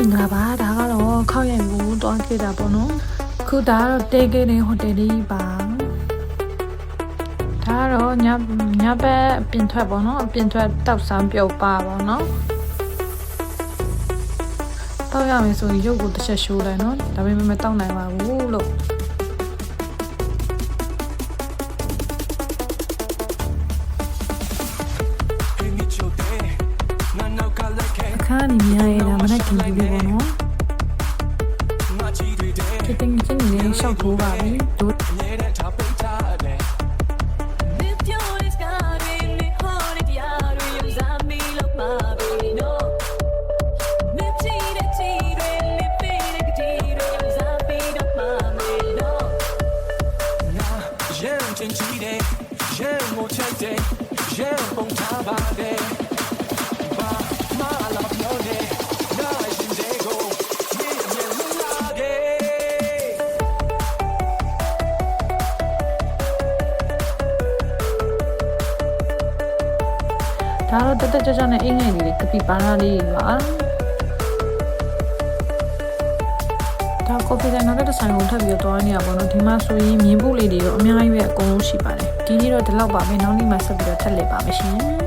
မင်္ဂလာပါဒါကတော့ခောက်ရိုက်ဘူးတွားခဲ့တာပေါ့နော်ခုဒါကတော့တေးကေးနေဟိုတယ်လေးပါဒါကတော့ညဘက်အပြင်ထွက်ပေါ့နော်အပြင်ထွက်တောက်ဆန်းပြုတ်ပါပေါ့နော်တောက်ရမယ်ဆိုရင်ရုပ်ကိုတစ်ချက်ရှိုးလိုက်နော်ဒါပေမဲ့မတောက်နိုင်ပါဘူးလို့အခါနေမြရတာမနဲ့ကြည့်ပြီးပေါ့နော်ဒီတင်ချင်းနေရှောက်ထိုးပါပြီတို့ဒါတော့တက်ကြကြနဲ့အင်္ဂလိပ်လေးကပီပါရာလေးပါဒါကော်ဖီတိုင်းတော့တစ်ဆိုင်ကိုထပ်ပြီးတော့တွားနေရပါတော့ဒီမှာဆိုရင်မြင်းပုလေးတွေတော့အများကြီးပဲအကုန်လုံးရှိပါတယ်ဒီနေ့တော့ဒီလောက်ပါပဲနောက်နေ့မှဆက်ပြီးတော့ထပ်လက်ပါမယ်ရှင်